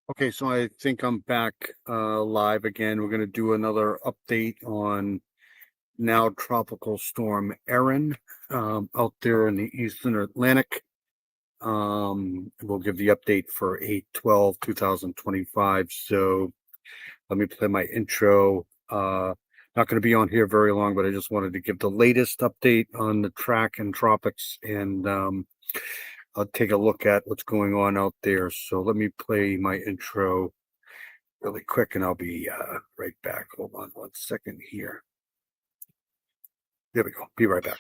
Okay, so I think I'm back live again. We're going to do another update on now tropical storm Erin out there in the eastern Atlantic. We'll give the update for 8/12/2025. So let me play my intro. Not going to be on here very long, but I just wanted to give the latest update on the track and tropics, and I'll take a look at what's going on out there. So let me play my intro really quick and I'll be right back. Hold on one second here. There we go. Be right back.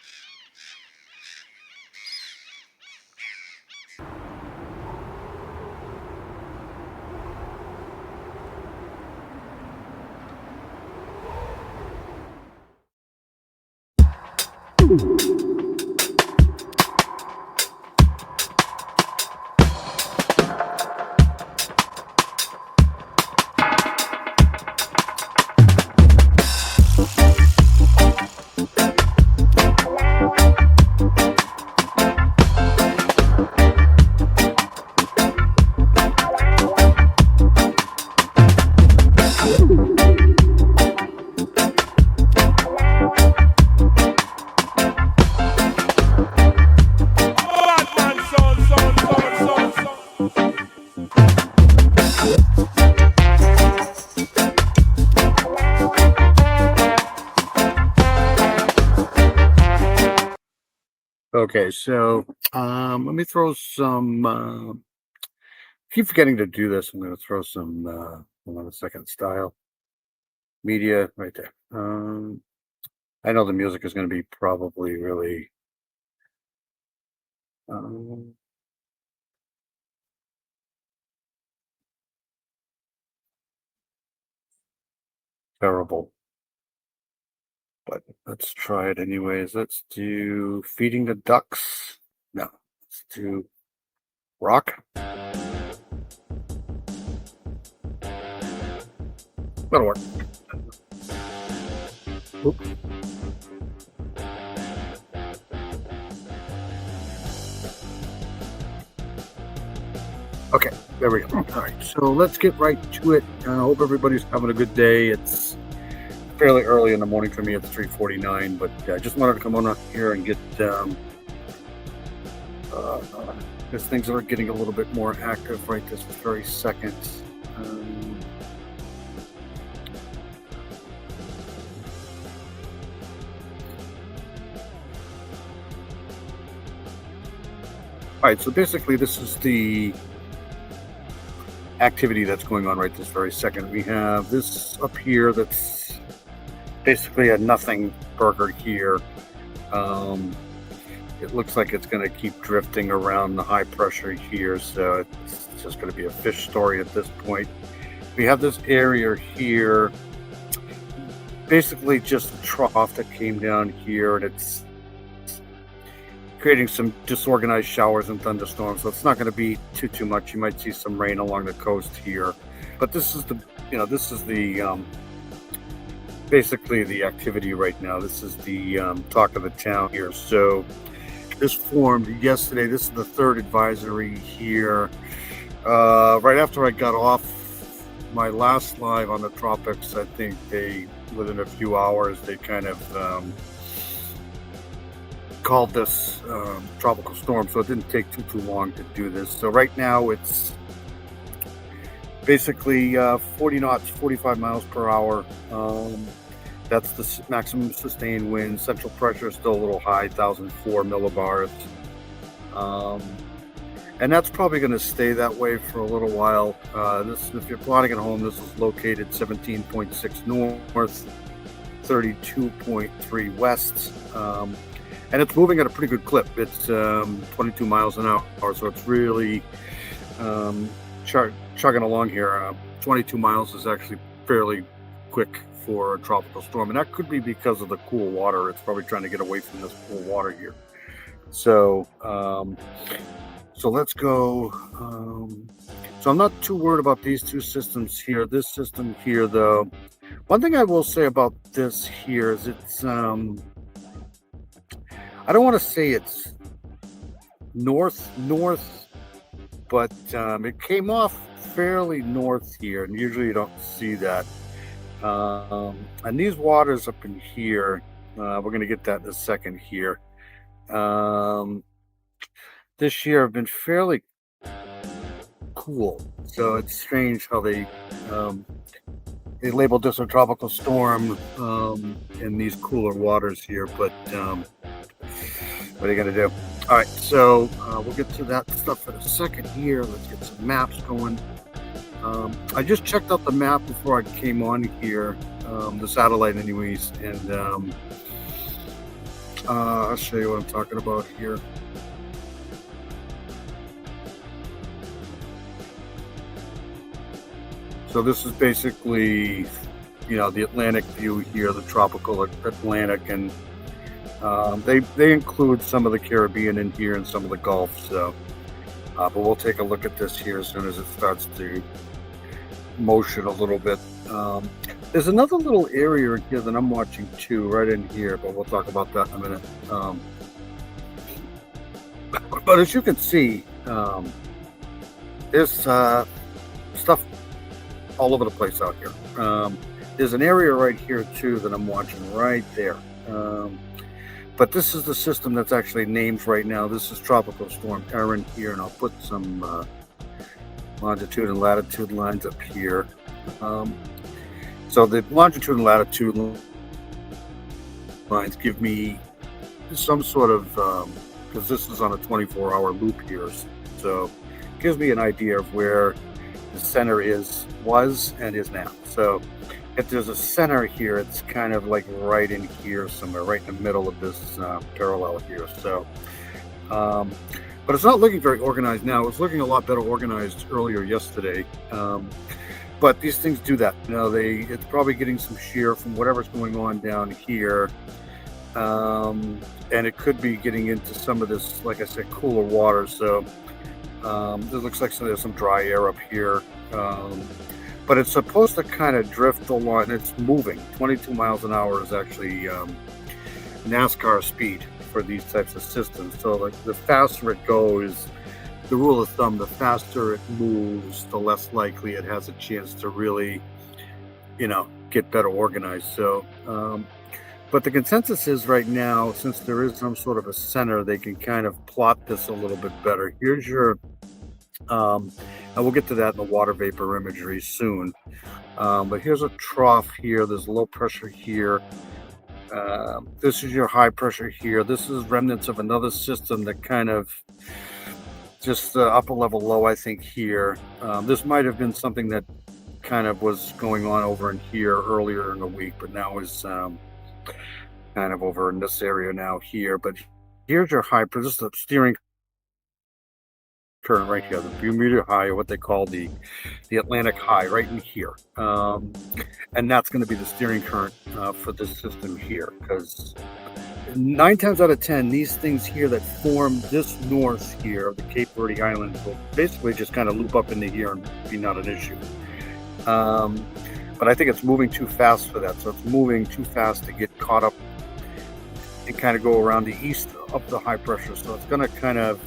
Okay, so let me throw some. Keep forgetting to do this. I'm going to throw some. Hold on a second. Style media right there. I know the music is going to be probably really um, terrible, but let's try it anyways. Let's do feeding the ducks. No, let's do rock. That'll work. Oop. Okay, there we go. All right, so let's get right to it. I hope everybody's having a good day. It's fairly early in the morning for me. It's 3:49, but I just wanted to come on up here and get uh, because things are getting a little bit more active right this very second. Um, all right, so basically, this is the activity that's going on right this very second. We have this up here that's basically a nothing burger here. Um, it looks like it's going to keep drifting around the high pressure here, so it's just going to be a fish story at this point. We have this area here, basically just a trough that came down here, and it's creating some disorganized showers and thunderstorms. So it's not going to be too much. You might see some rain along the coast here, but this is the basically the activity right now. This is the talk of the town here. So this formed yesterday. This is the third advisory here. Right after I got off my last live on the tropics, I think within a few hours, they kind of called this tropical storm, so it didn't take too long to do this. So right now it's basically 40 knots, 45 miles per hour. That's the maximum sustained wind. Central pressure is still a little high, 1,004 millibars. And that's probably going to stay that way for a little while. If you're plotting at home, this is located 17.6 north, 32.3 west. And it's moving at a pretty good clip. It's 22 miles an hour, so it's really chugging along here. 22 miles is actually fairly quick for a tropical storm, and that could be because of the cool water. It's probably trying to get away from this cool water here. So, so let's go. So I'm not too worried about these two systems here. This system here, though, one thing I will say about this here is it's I don't want to say it's north, but it came off fairly north here, and usually you don't see that. And these waters up in here, we're going to get that in a second here. Um, this year have been fairly cool, so it's strange how um, they labeled this a tropical storm in these cooler waters here, but what are you going to do? All right, so we'll get to that stuff in a second here. Let's get some maps going. I just checked out the map before I came on here, the satellite anyways, and I'll show you what I'm talking about here. So this is basically, the Atlantic view here, the tropical Atlantic, and they include some of the Caribbean in here and some of the Gulf. So, but we'll take a look at this here as soon as it starts to motion a little bit. There's another little area in here that I'm watching too, right in here, but we'll talk about that in a minute. But as you can see, there's stuff all over the place out here. There's an area right here too that I'm watching right there. But this is the system that's actually named right now. This is Tropical Storm Erin here, and I'll put some longitude and latitude lines up here. So the longitude and latitude lines give me some sort of, because this is on a 24-hour loop here, so it gives me an idea of where the center was and is now. So if there's a center here, it's kind of like right in here somewhere, right in the middle of this parallel here. So, but it's not looking very organized now. It was looking a lot better organized earlier yesterday. But these things do that. It's probably getting some shear from whatever's going on down here. And it could be getting into some of this, like I said, cooler water. So it looks like there's some dry air up here. But it's supposed to kind of drift along. It's moving. 22 miles an hour is actually NASCAR speed for these types of systems. So like the faster it goes, the rule of thumb, the faster it moves, the less likely it has a chance to really, get better organized. So, but the consensus is right now, since there is some sort of a center, they can kind of plot this a little bit better. Here's your, and we'll get to that in the water vapor imagery soon. But here's a trough here. There's low pressure here. This is your high pressure here. This is remnants of another system that kind of just upper level low, I think, here. This might have been something that kind of was going on over in here earlier in the week, but now is kind of over in this area now here. But here's your high pressure. This is the steering current right here, the Bermuda high, or what they call the Atlantic high, right in here. And that's going to be the steering current for this system here, because 9 times out of 10, these things here that form this north here of the Cape Verde Islands will basically just kind of loop up into here and be not an issue. But I think it's moving too fast for that. So it's moving too fast to get caught up and kind of go around the east up the high pressure. So it's going to kind of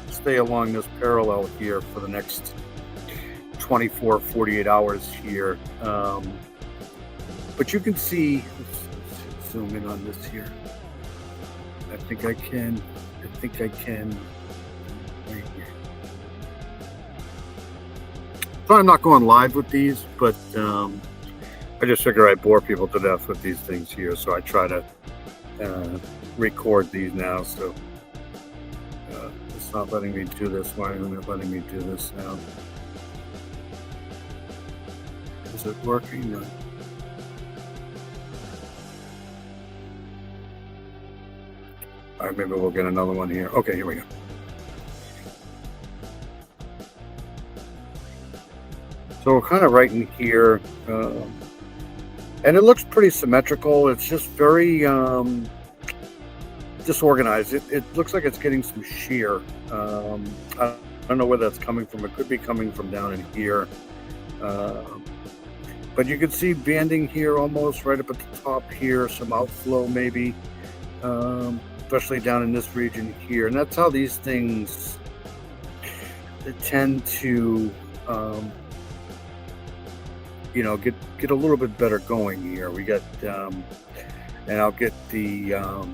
stay along this parallel here for the next 24, 48 hours here. But you can see, let's zoom in on this here. I think I can. Right here. So I'm not going live with these, but I just figure I bore people to death with these things here. So I try to record these now. So it's not letting me do this. Why isn't it letting me do this now? Is it working? No. All right, maybe we'll get another one here. Okay, here we go. So we're kind of right in here, and it looks pretty symmetrical. It's just very disorganized. It looks like it's getting some shear. I don't know where that's coming from. It could be coming from down in here. But you can see banding here almost right up at the top here, some outflow maybe. Especially down in this region here. And that's how these things tend to um, get a little bit better going here. We got, and I'll get the uh,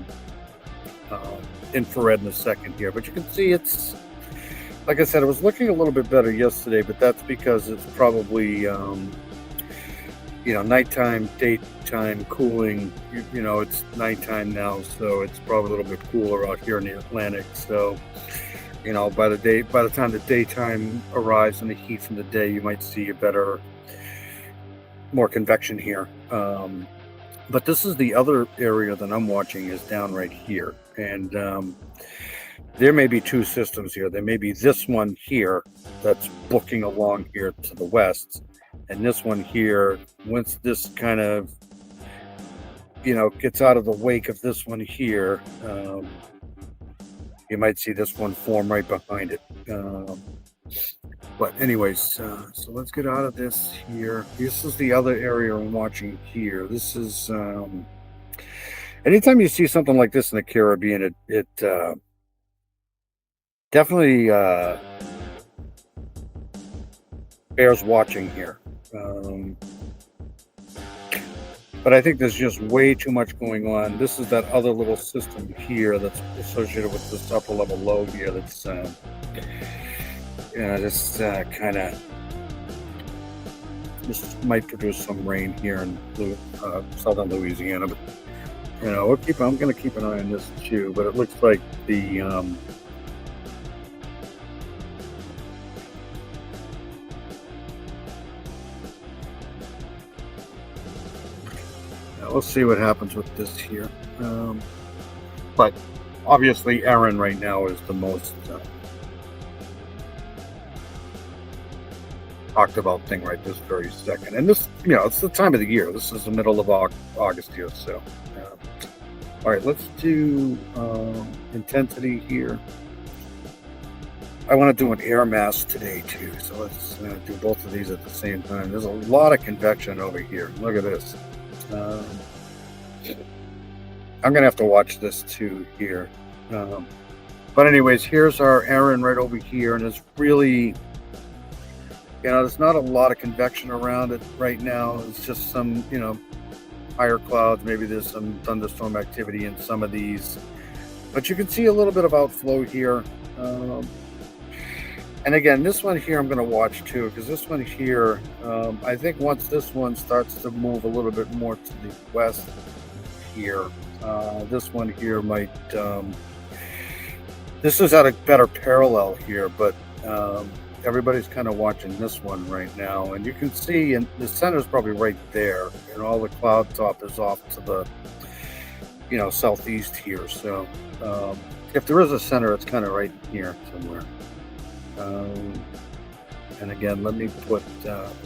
infrared in a second here, but you can see it's, like I said, it was looking a little bit better yesterday, but that's because it's probably, nighttime, daytime cooling. It's nighttime now, so it's probably a little bit cooler out here in the Atlantic. So, by the time the daytime arrives and the heat from the day, you might see more convection here. But this is the other area that I'm watching is down right here, and there may be two systems here. There may be this one here that's booking along here to the west, and this one here, once this kind of gets out of the wake of this one here, you might see this one form right behind it. But anyways, so let's get out of this here. This is the other area I'm watching here. This is anytime you see something like this in the Caribbean, it definitely bears watching here. But I think there's just way too much going on. This is that other little system here that's associated with this upper level low here. That's just kind of, this might produce some rain here in southern Louisiana. But I'm going to keep an eye on this too. But it looks like the we'll see what happens with this here. But obviously, Erin right now is the most talked about thing right this very second. And this, it's the time of the year. This is the middle of August here. So, all right, let's do intensity here. I want to do an air mass today too. So let's do both of these at the same time. There's a lot of convection over here. Look at this. I'm gonna have to watch this too here. But anyways, here's our Erin right over here, and it's really, there's not a lot of convection around it right now. It's just some, higher clouds. Maybe there's some thunderstorm activity in some of these, but you can see a little bit of outflow here. And again, this one here I'm going to watch too, because this one here, I think once this one starts to move a little bit more to the west here, this one here might, this is at a better parallel here, but everybody's kind of watching this one right now. And you can see, and the center is probably right there, and all the cloud top is off to the, southeast here. So if there is a center, it's kind of right here somewhere. And again, let me put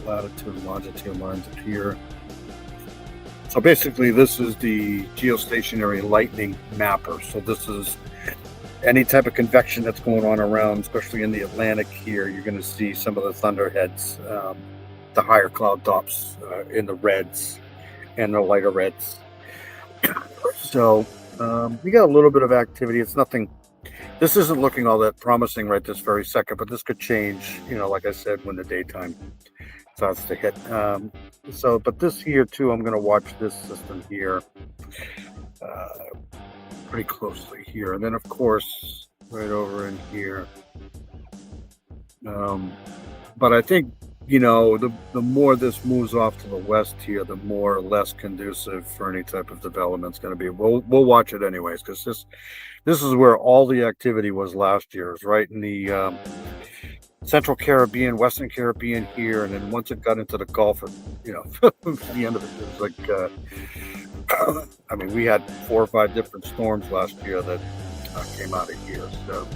latitude and longitude lines up here. So basically, this is the geostationary lightning mapper. So this is any type of convection that's going on around, especially in the Atlantic here. You're going to see some of the thunderheads, the higher cloud tops in the reds and the lighter reds. So you got a little bit of activity. It's nothing. This isn't looking all that promising right this very second, but this could change, like I said, when the daytime starts to hit. But this here too, I'm going to watch this system here pretty closely here. And then, of course, right over in here. But I think, the more this moves off to the west here, the more or less conducive for any type of development it's going to be. We'll watch it anyways, because this is where all the activity was last year, is right in the Central Caribbean, Western Caribbean here, and then once it got into the Gulf, the end of it was like, we had 4 or 5 different storms last year that came out of here. So,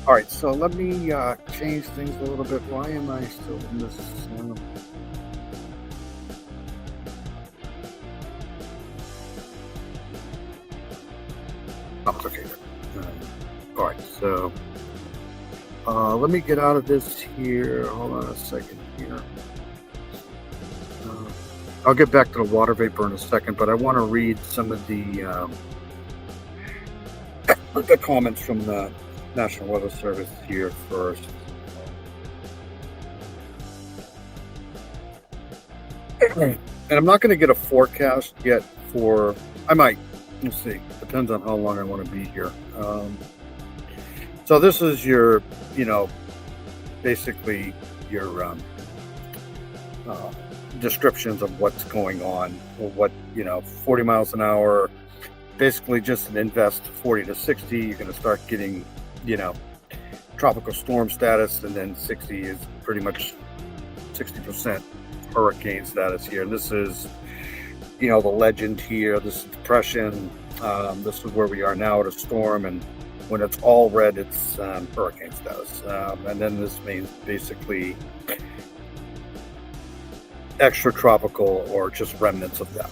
all right, so let me change things a little bit. Why am I still in this? Okay. All right, so let me get out of this here. Hold on a second here. I'll get back to the water vapor in a second, but I want to read some of the comments from the National Weather Service here first. And I'm not going to get a forecast yet for, I might, we'll see. Depends on how long I want to be here. So this is your, you know, basically your descriptions of what's going on, or what, 40 miles an hour, basically just an invest 40 to 60. You're going to start getting, tropical storm status, and then 60 is pretty much 60% hurricane status here. And this is, the legend here. This is depression. This is where we are now at a storm, and when it's all red, it's hurricane status. And then this means basically extra tropical or just remnants of that.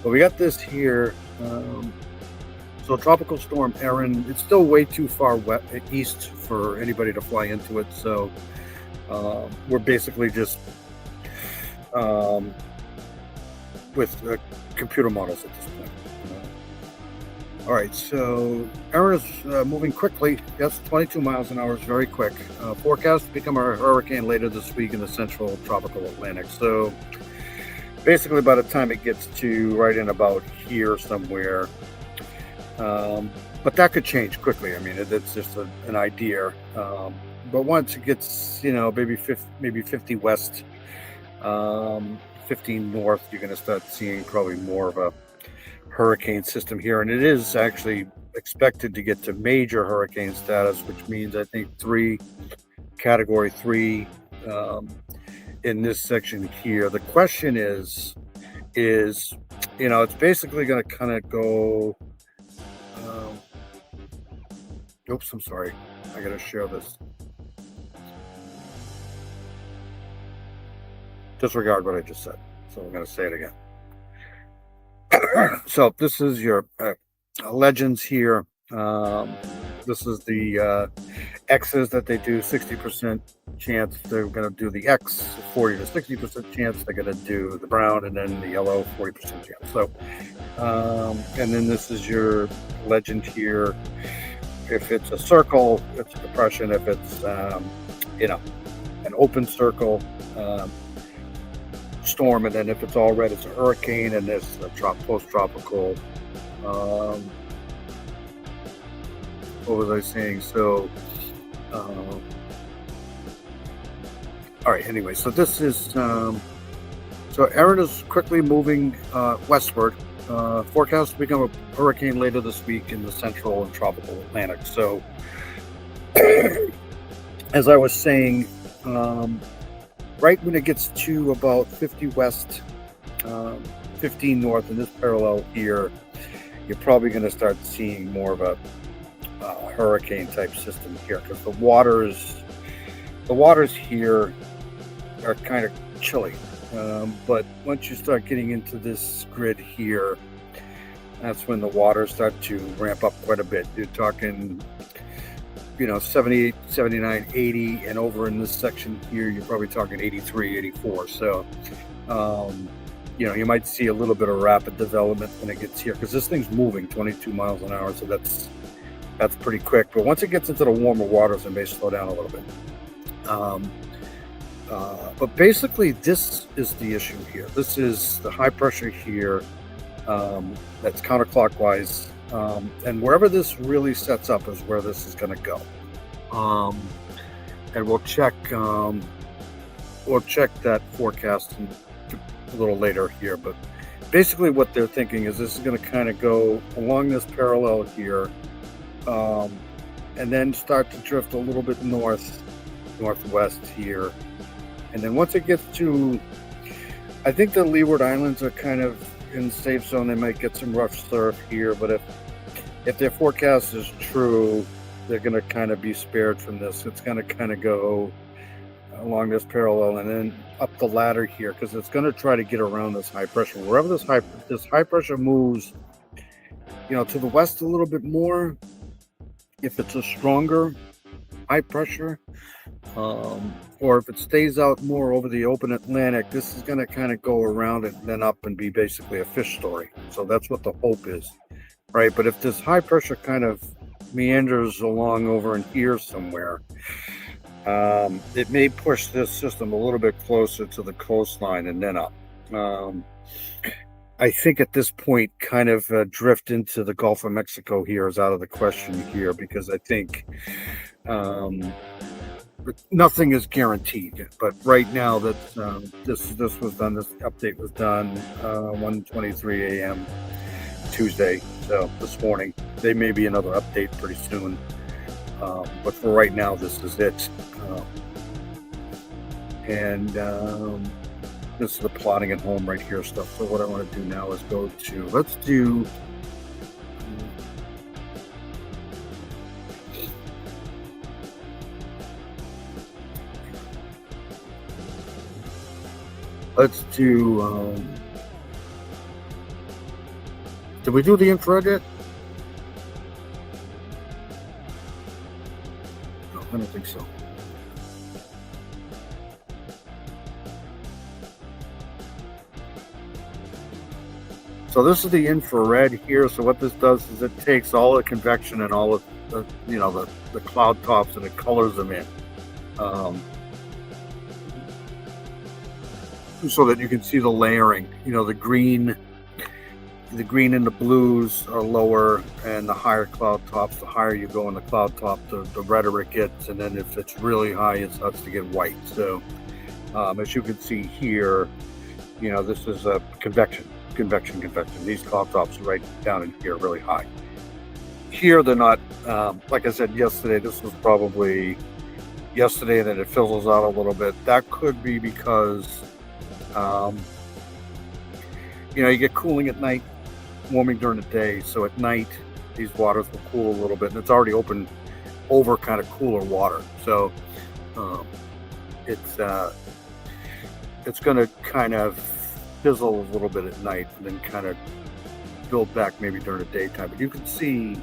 But we got this here. So tropical storm Erin, it's still way too far east for anybody to fly into it. So we're basically just with computer models at this point. All right, so Erin is moving quickly. Yes, 22 miles an hour is very quick. Forecast to become a hurricane later this week in the central tropical Atlantic. So basically by the time it gets to right in about here somewhere, but that could change quickly. I mean, it's just an idea. But once it gets, maybe 50 west, 15 north, you're going to start seeing probably more of a hurricane system here. And it is actually expected to get to major hurricane status, which means I think category 3 in this section here. The question is it's basically going to kind of go, oops, I'm sorry. I got to share this. Disregard what I just said. So I'm going to say it again. So this is your legends here. This is the X's that they do. 60% chance they're going to do the X, 40 to 60% chance they're going to do the brown, and then the yellow, 40% chance. So, and then this is your legend here. If it's a circle, it's a depression. If it's an open circle, storm, and then if it's all red, it's a hurricane, and there's a post-tropical. What was I saying? So, all right. Anyway, so this is so Erin is quickly moving westward. Forecast to become a hurricane later this week in the central and tropical Atlantic. So, as I was saying, right when it gets to about 50 west, 15 north in this parallel here, you're probably going to start seeing more of a hurricane type system here, because the waters here are kind of chilly. But once you start getting into this grid here, that's when the waters start to ramp up quite a bit. You're talking 78, 79, 80, and over in this section here, you're probably talking 83, 84. So, you might see a little bit of rapid development when it gets here, because this thing's moving 22 miles an hour. So that's pretty quick. But once it gets into the warmer waters, it may slow down a little bit. But basically, this is the issue here. This is the high pressure here that's counterclockwise. And wherever this really sets up is where this is going to go. And we'll check that forecast a little later here. But basically what they're thinking is this is going to kind of go along this parallel here, and then start to drift a little bit northwest here. And then once it gets to, I think the Leeward Islands are kind of in safe zone. They might get some rough surf here, but if their forecast is true, they're going to kind of be spared from this. It's going to kind of go along this parallel and then up the ladder here, because it's going to try to get around this high pressure. Wherever this high pressure moves, to the west a little bit more, if it's a stronger high pressure, or if it stays out more over the open Atlantic, this is going to kind of go around it and then up and be basically a fish story. So that's what the hope is, right? But if this high pressure kind of meanders along over in here somewhere, It may push this system a little bit closer to the coastline and then up. Um, I think at this point, kind of drift into the Gulf of Mexico here is out of the question here because I think um, nothing is guaranteed. But right now, that this was done. This update was done 1:23 a.m. Tuesday. So this morning, there may be another update pretty soon. But for right now, this is it. And this is the plotting at home right here stuff. So what I want to do now is go to, let's do, did we do the infrared yet? No, I don't think so. So this is the infrared here. So what this does is it takes all the convection and all of the cloud tops and it colors them in, so that you can see the layering. The green and the blues are lower, and the higher cloud tops, the higher you go in the cloud top, the redder it gets, and then if it's really high, it starts to get white. So as you can see here, this is a convection. These cloud tops are right down in here, really high. Here they're not. Like I said yesterday, this was probably yesterday, and then it fizzles out a little bit. That could be because you get cooling at night, warming during the day. So at night, these waters will cool a little bit, and it's already open over kind of cooler water. So it's going to kind of fizzle a little bit at night and then kind of build back maybe during the daytime. But you can see,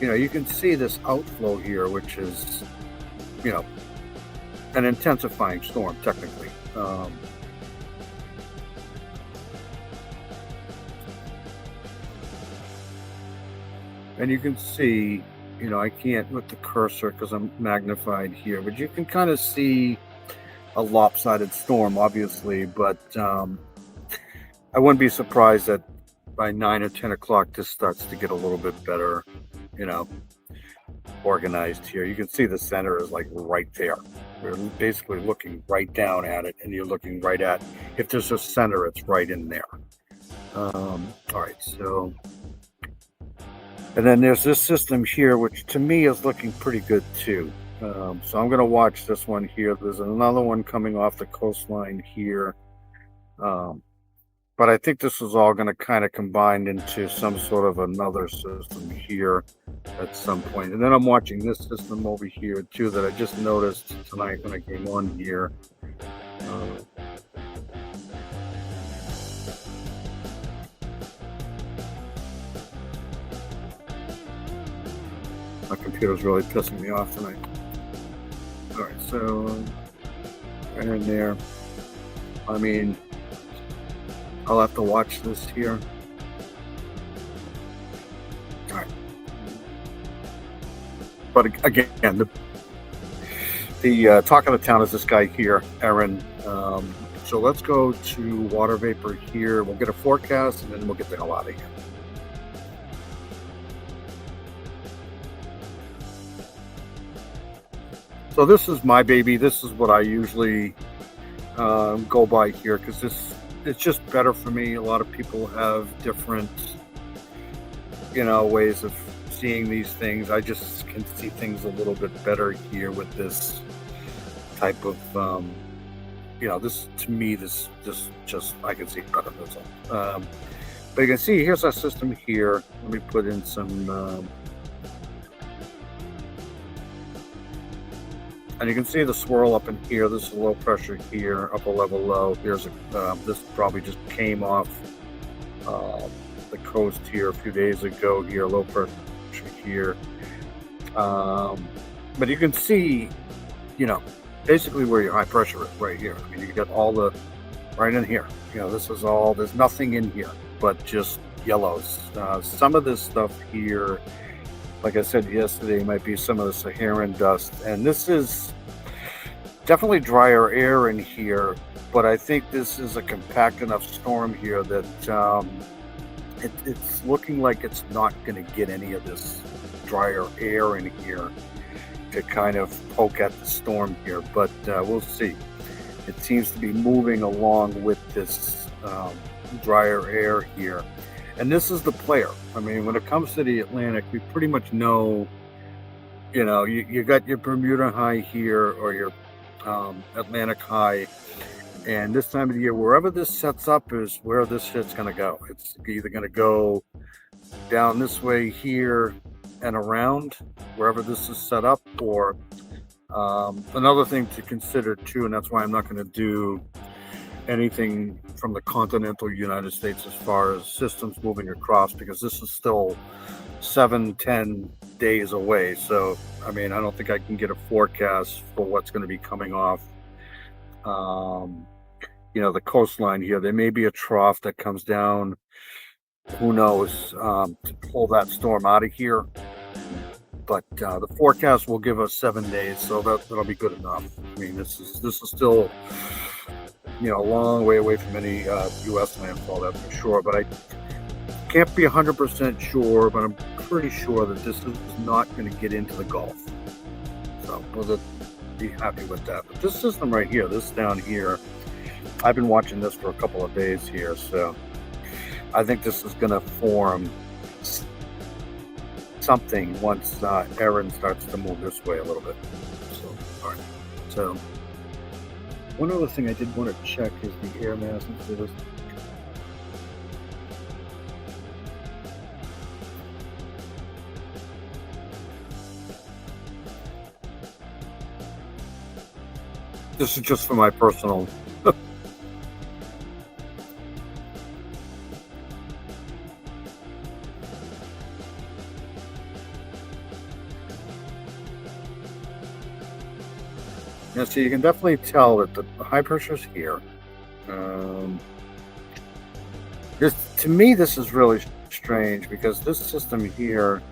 you can see this outflow here, which is, an intensifying storm technically. And you can see, I can't with the cursor because I'm magnified here, but you can kind of see a lopsided storm, obviously. But I wouldn't be surprised that by 9 or 10 o'clock, this starts to get a little bit better, organized here. You can see the center is like right there. We're basically looking right down at it, and you're looking right at, if there's a center, it's right in there. All right, so, and then there's this system here, which to me is looking pretty good too. So I'm going to watch this one here. There's another one coming off the coastline here. But I think this is all going to kind of combine into some sort of another system here at some point. And then I'm watching this system over here too that I just noticed tonight when I came on here. My computer's really pissing me off tonight. All right, so right in there. I mean, I'll have to watch this here. All right. But again, the talk of the town is this guy here, Erin. So let's go to water vapor here. We'll get a forecast, and then we'll get the hell out of here. So this is my baby. This is what I usually go by here because it's just better for me. A lot of people have different, ways of seeing these things. I just can see things a little bit better here with this type of, this to me, this just I can see better. That's all. But you can see here's our system here. Let me put in some. And you can see the swirl up in here. This is low pressure here, upper level low. Here's this probably just came off the coast here a few days ago. Here, low pressure here. But you can see, basically where your high pressure is right here. I mean, you got all the right in here. This is all. There's nothing in here but just yellows. Some of this stuff here like I said yesterday, might be some of the Saharan dust. And this is definitely drier air in here, but I think this is a compact enough storm here that it's looking like it's not going to get any of this drier air in here to kind of poke at the storm here, but we'll see. It seems to be moving along with this drier air here. And this is the player. I mean, when it comes to the Atlantic, we pretty much know, you got your Bermuda high here or your Atlantic high. And this time of the year, wherever this sets up is where this shit's going to go. It's either going to go down this way here and around wherever this is set up, or another thing to consider too, and that's why I'm not going to do anything from the continental United States as far as systems moving across, because this is still 7-10 days away. So I mean, I don't think I can get a forecast for what's going to be coming off the coastline here. There may be a trough that comes down, who knows, to pull that storm out of here. But the forecast will give us 7 days, so that'll be good enough. I mean, this is still a long way away from any U.S. landfall, that's for sure. But I can't be 100% sure, but I'm pretty sure that this is not going to get into the Gulf. So we'll be happy with that. But this system right here, this down here, I've been watching this for a couple of days here, so I think this is going to form something once Erin starts to move this way a little bit. So, all right. So, one other thing I did want to check is the air mass into this. This is just for my personal. Yeah, so you can definitely tell that the high pressure is here. To me, this is really strange because this system here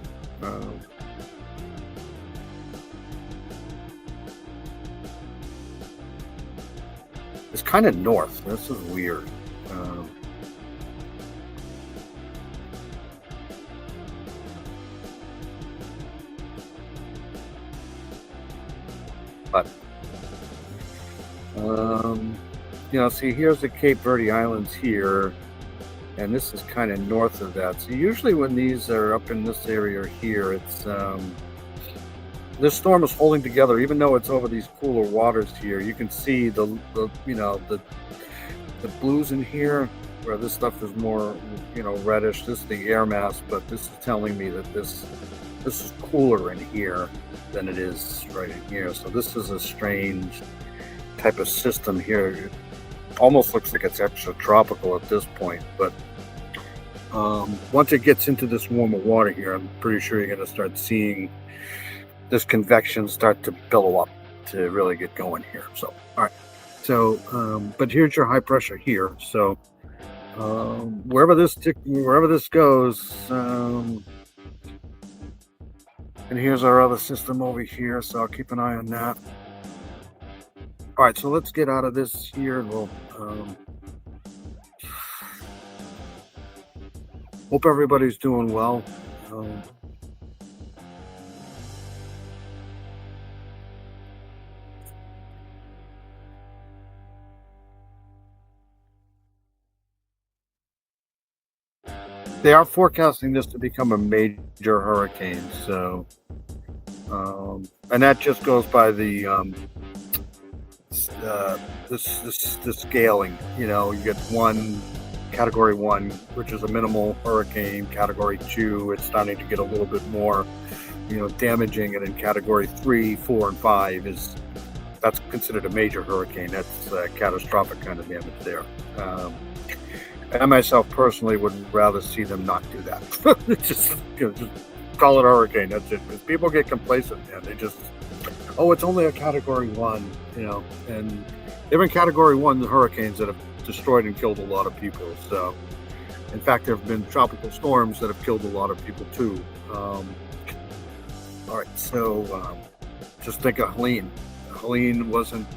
is kind of north. This is weird. But see, here's the Cape Verde Islands here, and this is kind of north of that. So usually when these are up in this area here, it's this storm is holding together, even though it's over these cooler waters here. You can see the blues in here, where this stuff is more reddish. This is the air mass, but this is telling me that this is cooler in here than it is right in here. So this is a strange type of system here. It almost looks like it's extra tropical at this point, but once it gets into this warmer water here, I'm pretty sure you're going to start seeing this convection start to billow up to really get going here. So all right, so but here's your high pressure here. So wherever this goes, and here's our other system over here, so I'll keep an eye on that. All right, so let's get out of this here, and we'll hope everybody's doing well. They are forecasting this to become a major hurricane, so and that just goes by the the scaling. You get category 1, which is a minimal hurricane. Category 2, it's starting to get a little bit more damaging, and in category 3, 4, and 5 that's considered a major hurricane. That's catastrophic kind of damage there. I myself personally would rather see them not do that. just call it a hurricane. That's it. Because people get complacent and they just, it's only a category 1, and even category 1 hurricanes that have destroyed and killed a lot of people. So, in fact, there have been tropical storms that have killed a lot of people too. All right, so just think of Helene. Helene wasn't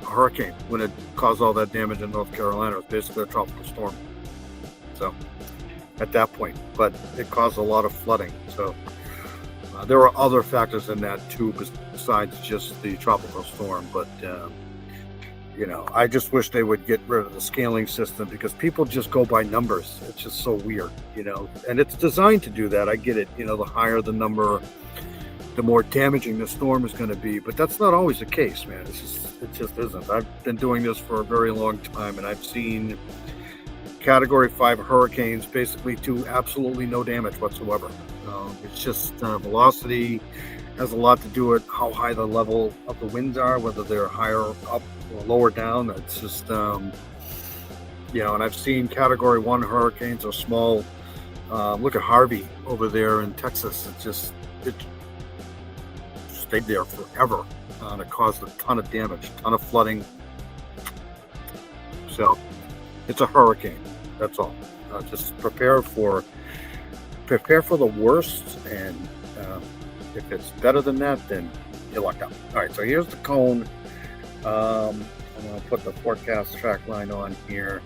a hurricane when it caused all that damage in North Carolina. It was basically a tropical storm. So at that point, but it caused a lot of flooding. So there were other factors in that too, besides just the tropical storm. But I just wish they would get rid of the scaling system because people just go by numbers. It's just so weird, and it's designed to do that. I get it. The higher the number, the more damaging the storm is going to be. But that's not always the case, man. It just isn't. I've been doing this for a very long time, and I've seen Category 5 hurricanes basically do absolutely no damage whatsoever. It's just velocity has a lot to do with how high the level of the winds are, whether they're higher up or lower down. It's just, and I've seen Category 1 hurricanes or small. Look at Harvey over there in Texas. It stayed there forever. It caused a ton of damage, a ton of flooding. So it's a hurricane. That's all. Just prepare for the worst, and if it's better than that, then you're lucked out. All right, so here's the cone. I'm going to put the forecast track line on here.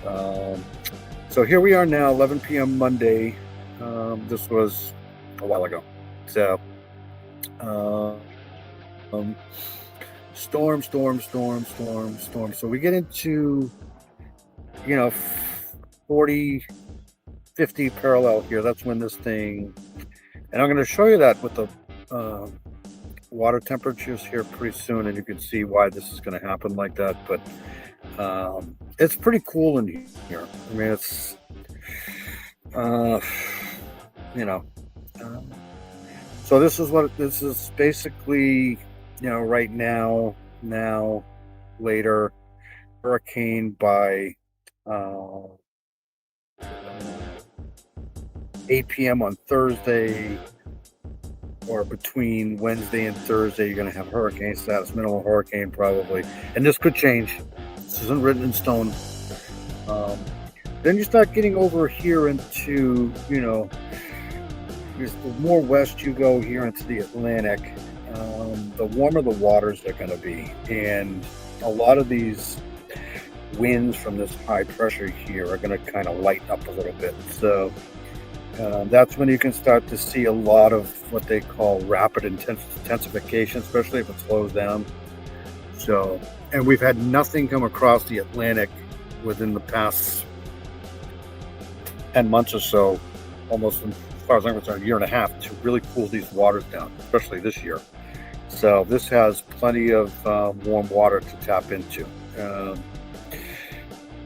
So here we are now, 11 p.m. Monday. This was a while ago. So storm. So we get into 40, 50 parallel here. That's when this thing, and I'm going to show you that with the water temperatures here pretty soon, and you can see why this is going to happen like that. But it's pretty cool in here. I mean, it's so this is basically, right now, later, hurricane by 8 p.m. on Thursday, or between Wednesday and Thursday, you're going to have hurricane status, minimal hurricane probably. And this could change. This isn't written in stone. Then you start getting over here into, the more west you go here into the Atlantic, the warmer the waters are going to be. And a lot of these winds from this high pressure here are going to kind of lighten up a little bit. So that's when you can start to see a lot of what they call rapid intensification, especially if it slows down. So, and we've had nothing come across the Atlantic within the past 10 months or so, almost, as far as I'm concerned, a year and a half, to really cool these waters down, especially this year. So this has plenty of warm water to tap into.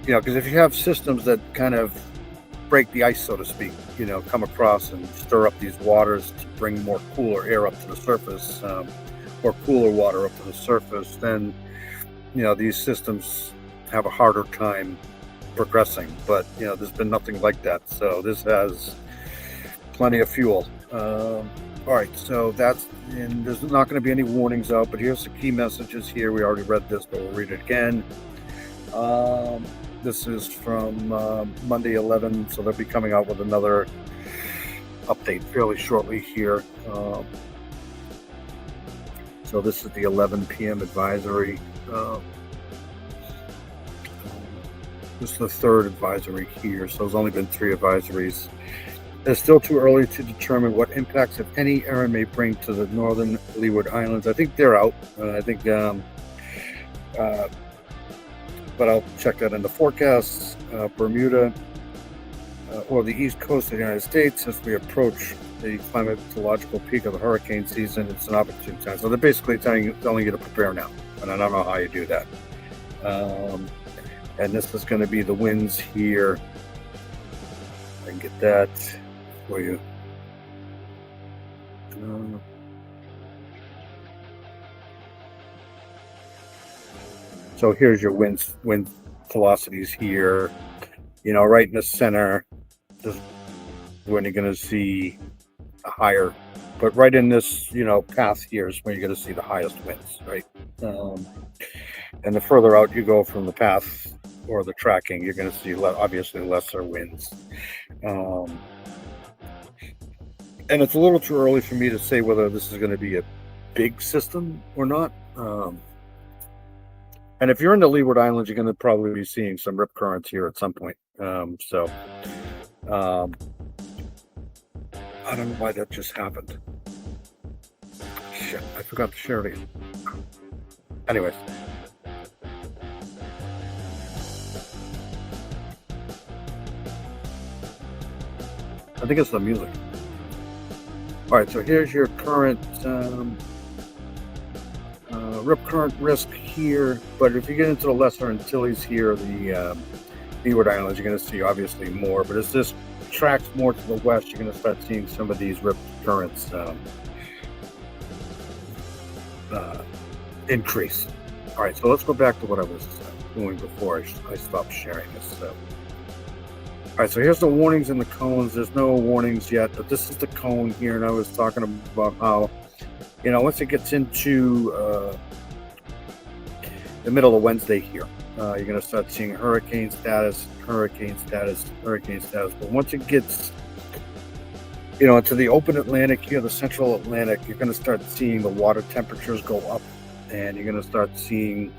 Because if you have systems that kind of break the ice, so to speak, come across and stir up these waters to bring more cooler air up to the surface, or cooler water up to the surface, then, these systems have a harder time progressing. But, there's been nothing like that. So this has plenty of fuel. All right, so and there's not going to be any warnings out, but here's the key messages here. We already read this, but we'll read it again. This is from Monday 11, so they'll be coming out with another update fairly shortly here. So this is the 11 p.m. advisory. This is the third advisory here, so there's only been 3 advisories. It's still too early to determine what impacts, if any, Erin may bring to the northern Leeward Islands. I think they're out. But I'll check that in the forecasts. Bermuda or the east coast of the United States, as we approach the climatological peak of the hurricane season, it's an opportune time. So they're basically telling you to prepare now, and I don't know how you do that. And this is going to be the winds here. I can get that for you. So here's your wind velocities here. Right in the center, this is when you're going to see a higher. But right in this, path here is where you're going to see the highest winds, right? And the further out you go from the path or the tracking, you're going to see obviously lesser winds. And and it's a little too early for me to say whether this is going to be a big system or not. And if you're in the Leeward Islands, you're going to probably be seeing some rip currents here at some point. Um, I don't know why that just happened. Shit, I forgot to share it again. Anyways. I think it's the music. All right, so here's your current rip current risk here. But if you get into the Lesser Antilles here, the Leeward Islands, you're going to see obviously more. But as this tracks more to the west, you're going to start seeing some of these rip currents increase. All right, so let's go back to what I was doing before I stopped sharing this. All right, so here's the warnings and the cones. There's no warnings yet, but this is the cone here, and I was talking about how, once it gets into the middle of Wednesday here, you're going to start seeing hurricane status. But once it gets, into the open Atlantic here, the central Atlantic, you're going to start seeing the water temperatures go up, and you're going to start seeing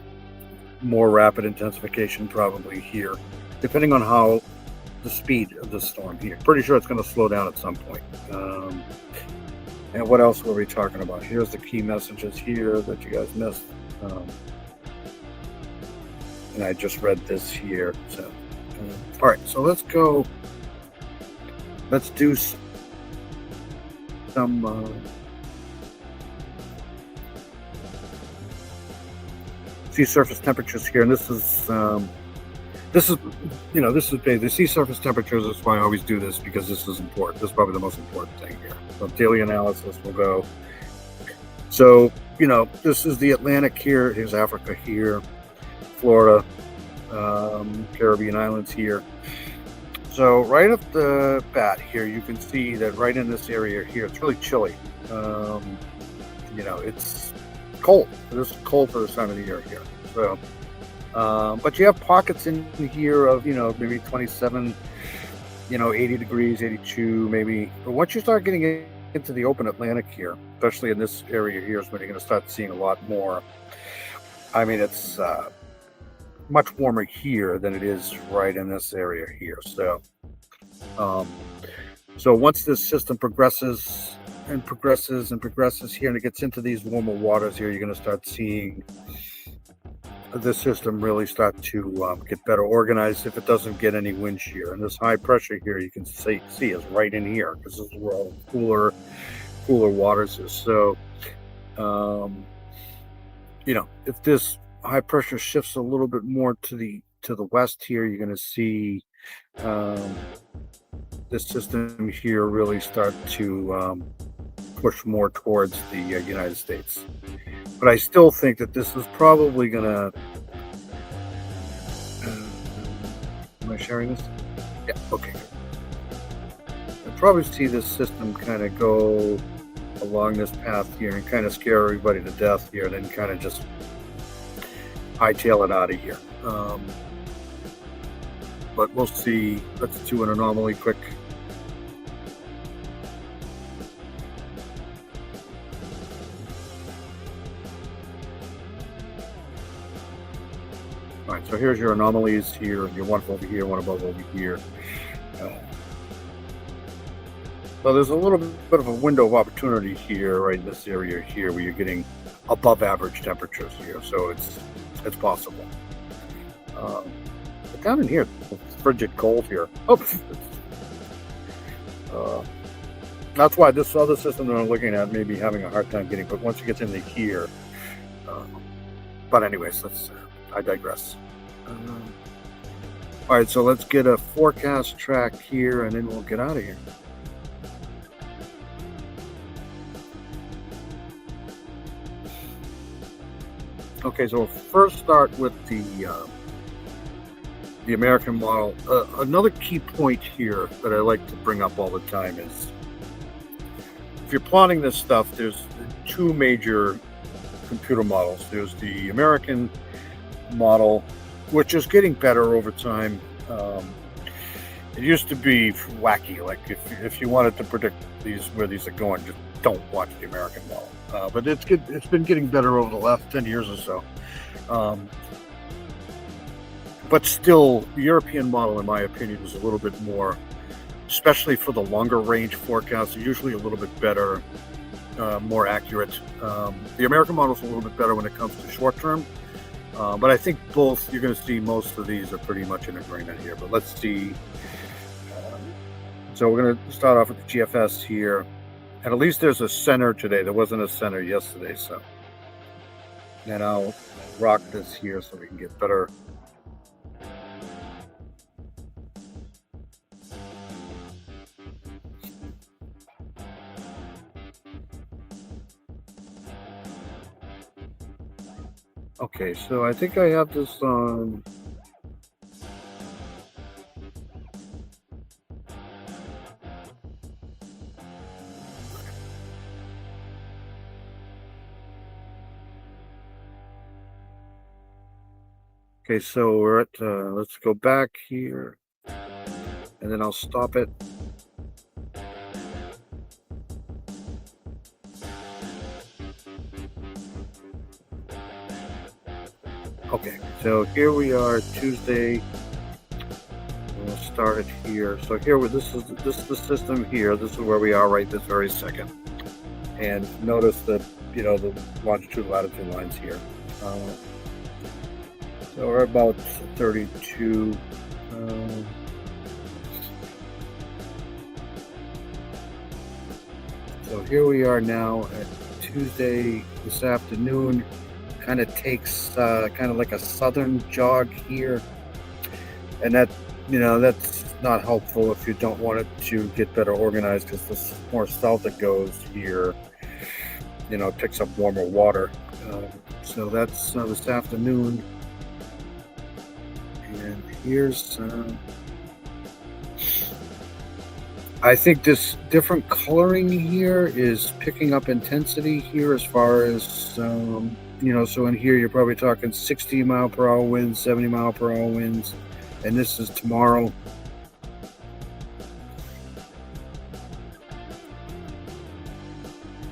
more rapid intensification probably here, depending on how the speed of the storm here. Pretty sure it's going to slow down at some point. And what else were we talking about? Here's the key messages here that you guys missed. And I just read this here. So, all right, so let's go. Let's do some sea surface temperatures here, and this is the sea surface temperatures. That's why I always do this, because this is important. This is probably the most important thing here. So daily analysis will go. So, this is the Atlantic here. Here's Africa here, Florida, Caribbean islands here. So right off the bat here, you can see that right in this area here, it's really chilly. It's cold. It is cold for this time of the year here. So, but you have pockets in here of, maybe 27, 80 degrees, 82 maybe. But once you start getting into the open Atlantic here, especially in this area here, is when you're going to start seeing a lot more. I mean, it's much warmer here than it is right in this area here. So, once this system progresses here, and it gets into these warmer waters here, you're going to start seeing this system really start to get better organized if it doesn't get any wind shear. And this high pressure here, you can see is right in here, because this is where all cooler waters is. So, if this high pressure shifts a little bit more to the west here, you're going to see this system here really start to push more towards the United States. But I still think that this is probably going to... am I sharing this? Yeah, okay. I'll probably see this system kind of go along this path here and kind of scare everybody to death here, and then kind of just hightail it out of here. But we'll see. Let's do an anomaly quick. All right, so here's your anomalies here. Your one over here, one above over here. So there's a little bit of a window of opportunity here, right in this area here, where you're getting above average temperatures here. So it's possible. But down in here, it's frigid cold here. That's why this other system that I'm looking at may be having a hard time getting. But once it gets into here, but anyways, I digress. All right, so let's get a forecast track here, and then we'll get out of here. Okay, so we'll first start with the American model. Another key point here that I like to bring up all the time is, if you're plotting this stuff, there's two major computer models. There's the American model, which is getting better over time. It used to be wacky. Like if you wanted to predict where these are going, just don't watch the American model. But it's good. It's been getting better over the last 10 years or so. But still, the European model, in my opinion, is a little bit more, especially for the longer range forecasts, usually a little bit better, more accurate. The American model is a little bit better when it comes to short term. But I think both, you're going to see most of these are pretty much in agreement here. But let's see. So we're going to start off with the GFS here. And at least there's a center today. There wasn't a center yesterday. So, and I'll rock this here so we can get better. Okay, so I think I have this on. Okay, so we're at, let's go back here, and then I'll stop it. Okay, so here we are, Tuesday. We'll start it here. So here, this is the system here. This is where we are right this very second. And notice that, the longitude, latitude lines here. So we're about 32. So here we are now at Tuesday this afternoon. Kind of takes kind of like a southern jog here, and that that's not helpful if you don't want it to get better organized, because the more south it goes here, it picks up warmer water. So that's this afternoon. And here's, I think this different coloring here is picking up intensity here as far as, so in here you're probably talking 60 mile per hour winds, 70 mile per hour winds, and this is tomorrow.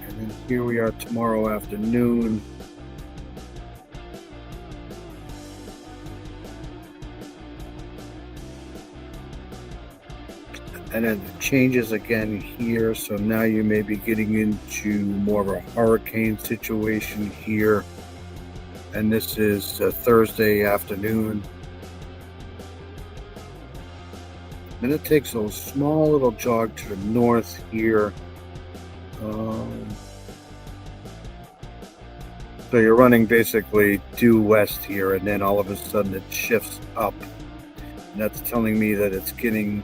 And then here we are tomorrow afternoon. And then it changes again here. So now you may be getting into more of a hurricane situation here. And this is Thursday afternoon. Then it takes a small little jog to the north here. So you're running basically due west here, and then all of a sudden it shifts up. And that's telling me that it's getting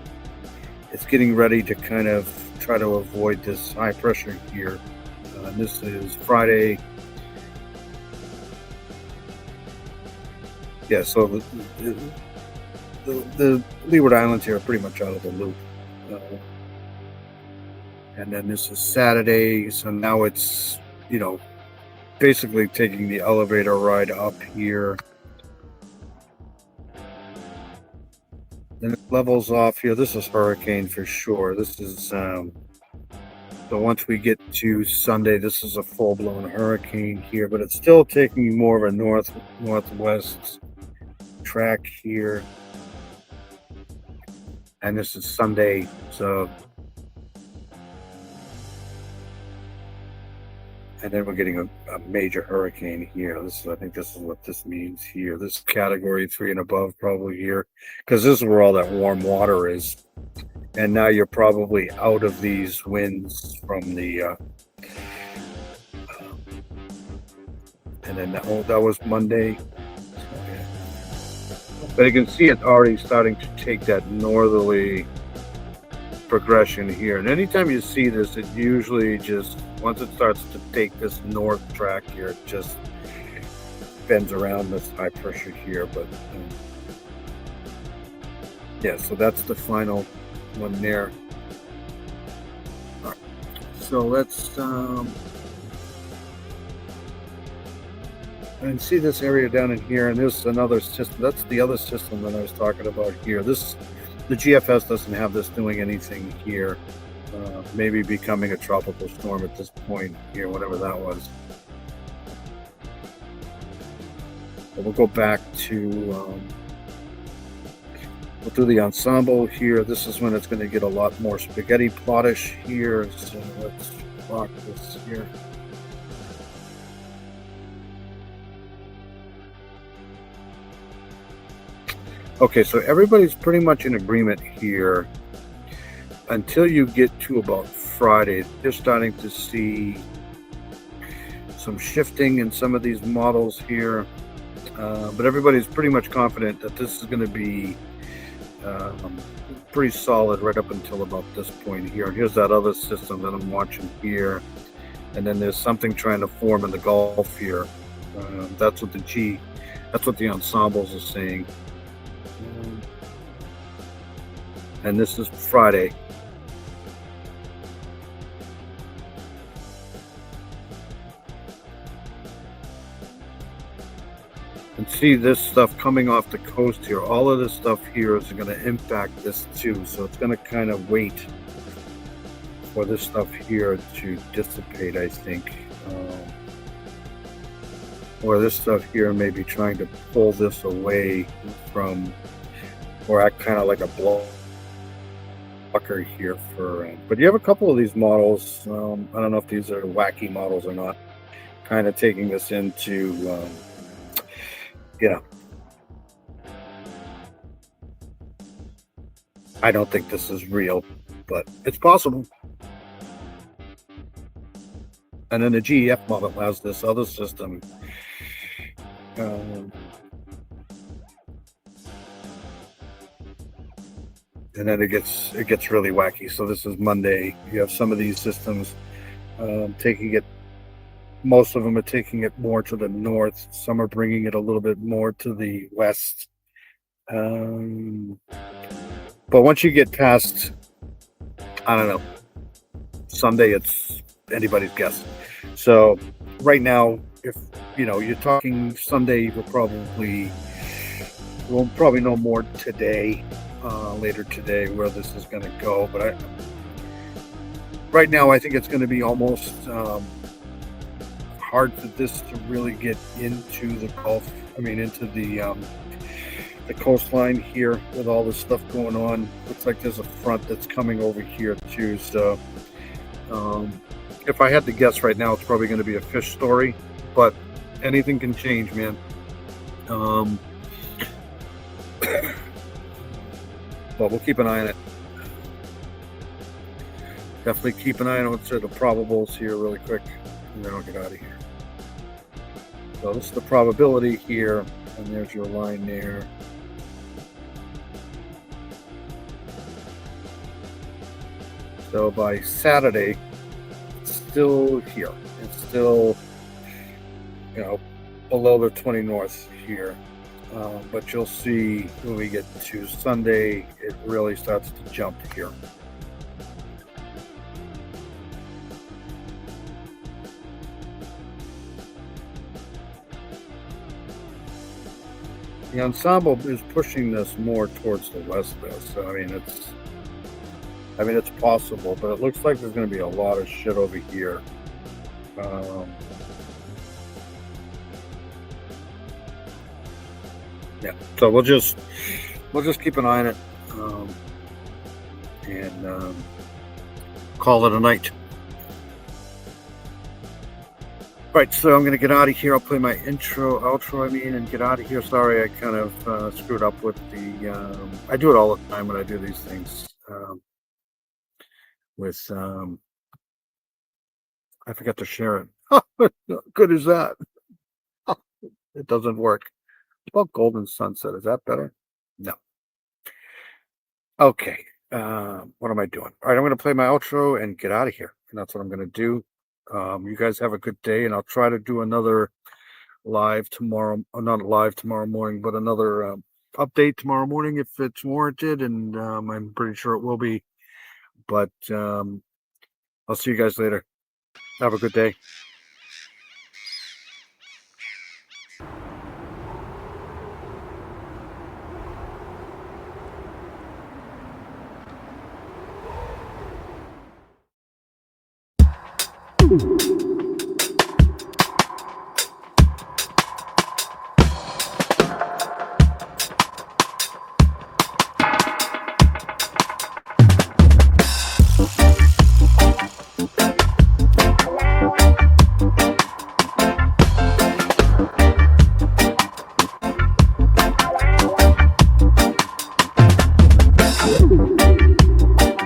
ready to kind of try to avoid this high pressure here. And this is Friday. Yeah, so the Leeward Islands here are pretty much out of the loop. And then this is Saturday, so now it's, basically taking the elevator ride up here. Then it levels off here. This is hurricane for sure. This is, so once we get to Sunday, this is a full-blown hurricane here, but it's still taking more of a northwest track here. And this is Sunday, so, and then we're getting a major hurricane here. I think this is what this means here. This category 3 and above probably here, because this is where all that warm water is. And now you're probably out of these winds from the, and then that was Monday. But you can see it already starting to take that northerly progression here. And anytime you see this, it usually just, once it starts to take this north track here, it just bends around this high pressure here. But yeah, so that's the final one there. All right. So let's and see this area down in here, and there's another system. That's the other system that I was talking about here. This The GFS doesn't have this doing anything here. Maybe becoming a tropical storm at this point here, whatever that was. But we'll go back to, we'll do the ensemble here. This is when it's going to get a lot more spaghetti plottish here. So let's rock this here. Okay, so everybody's pretty much in agreement here until you get to about Friday. They're starting to see some shifting in some of these models here, but everybody's pretty much confident that this is going to be pretty solid right up until about this point here. Here's that other system that I'm watching here, and then there's something trying to form in the Gulf here. That's what the ensembles are saying. And this is Friday. And see this stuff coming off the coast here. All of this stuff here is going to impact this too. So it's going to kind of wait for this stuff here to dissipate, I think. Or this stuff here may be trying to pull this away from, or act kind of like a blocker here for, but you have a couple of these models. I don't know if these are wacky models or not, kind of taking this into, I don't think this is real, but it's possible. And then the GEF model has this other system. And then it gets really wacky. So this is Monday. You have some of these systems taking it. Most of them are taking it more to the north. Some are bringing it a little bit more to the west. But once you get past, I don't know, Sunday, it's anybody's guess. So right now, if you're talking Sunday, we'll probably know more today, later today, where this is going to go. But right now, I think it's going to be almost hard for this to really get into the Gulf. I mean, into the coastline here with all this stuff going on. Looks like there's a front that's coming over here too. So if I had to guess right now, it's probably going to be a fish story, but anything can change, man. But we'll keep an eye on it. Definitely keep an eye on what's the probables here really quick, and then I'll get out of here. So this is the probability here, and there's your line there. So by Saturday, it's still here. It's still, below the 20 north here. But you'll see when we get to Sunday, it really starts to jump here. The ensemble is pushing this more towards the west though, so it's possible, but it looks like there's going to be a lot of shit over here. Yeah, so we'll just keep an eye on it, and call it a night. Right, so I'm going to get out of here. I'll play my outro, and get out of here. Sorry, I kind of screwed up with the, I do it all the time when I do these things, I forgot to share it. How good is that? It doesn't work. Well, Golden Sunset, is that better? No. Okay, what am I doing? All right, I'm going to play my outro and get out of here. And that's what I'm going to do. You guys have a good day, and I'll try to do another live tomorrow, not live tomorrow morning, but another update tomorrow morning if it's warranted, and I'm pretty sure it will be. But I'll see you guys later. Have a good day.